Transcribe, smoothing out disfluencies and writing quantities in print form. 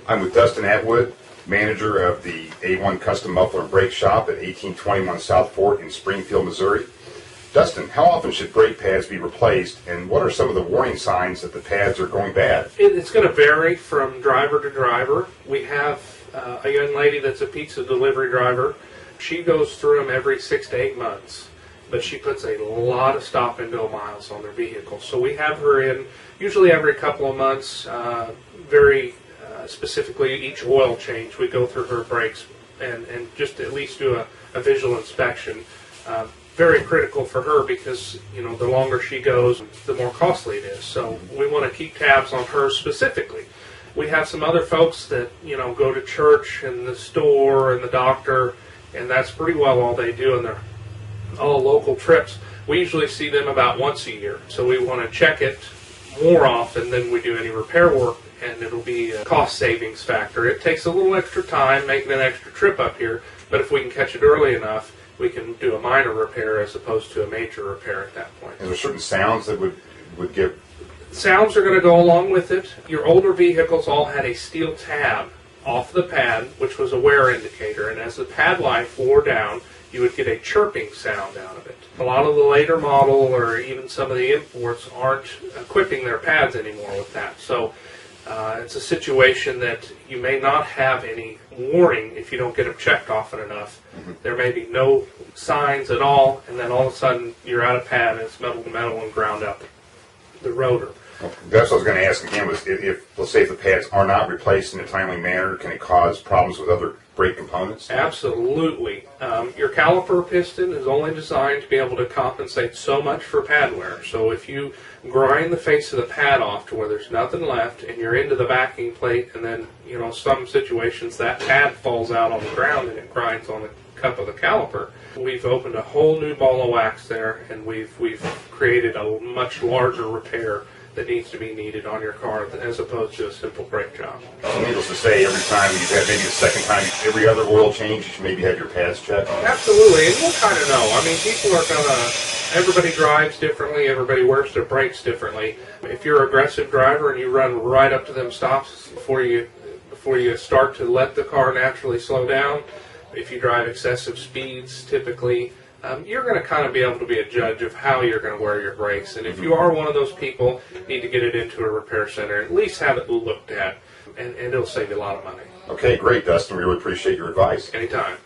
I'm with Dustin Atwood, manager of the A1 Custom Muffler and Brake Shop at 1821 South Fort in Springfield, Missouri. Dustin, how often should brake pads be replaced, and what are some of the warning signs that the pads are going bad? It's going to vary from driver to driver. We have a young lady that's a pizza delivery driver. She goes through them every 6 to 8 months, but she puts a lot of stop and go miles on their vehicle. So we have her in usually every couple of months, very specifically each oil change. We go through her brakes and just at least do a visual inspection. Very critical for her because, you know, the longer she goes, the more costly it is. So we want to keep tabs on her specifically. We have some other folks that, you know, go to church and the store and the doctor, and that's pretty well all they do, and they're all local trips. We usually see them about once a year, so we want to check it more often than we do any repair work, and it'll be a cost savings factor. It takes a little extra time making an extra trip up here, but if we can catch it early enough, we can do a minor repair as opposed to a major repair at that point. Is there certain sounds that would give? Sounds are going to go along with it. Your older vehicles all had a steel tab off the pad, which was a wear indicator, and as the pad life wore down, you would get a chirping sound out of it. A lot of the later model or even some of the imports aren't equipping their pads anymore with that. So it's a situation that you may not have any warning if you don't get them checked often enough. There may be no signs at all, and then all of a sudden you're out of pad and it's metal to metal and ground out the rotor. That's what I was going to ask again, was if let's say if the pads are not replaced in a timely manner, can it cause problems with other brake components? Absolutely. Your caliper piston is only designed to be able to compensate so much for pad wear. So if you grind the face of the pad off to where there's nothing left and you're into the backing plate, and then, you know, some situations that pad falls out on the ground and it grinds on the cup of the caliper, we've opened a whole new ball of wax there, and we've created a much larger repair that needs to be needed on your car as opposed to a simple brake job. So needless to say, every time you have, maybe the second time, every other oil change, you should maybe have your pads checked? Absolutely, and we'll kind of know. I mean, people are going to, everybody drives differently, everybody wears their brakes differently. If you're an aggressive driver and you run right up to them stops before you start to let the car naturally slow down, if you drive excessive speeds, typically, you're going to kind of be able to be a judge of how you're going to wear your brakes. And if you are one of those people, you need to get it into a repair center, at least have it looked at, and it'll save you a lot of money. Okay, great, Dustin. We really appreciate your advice. Anytime.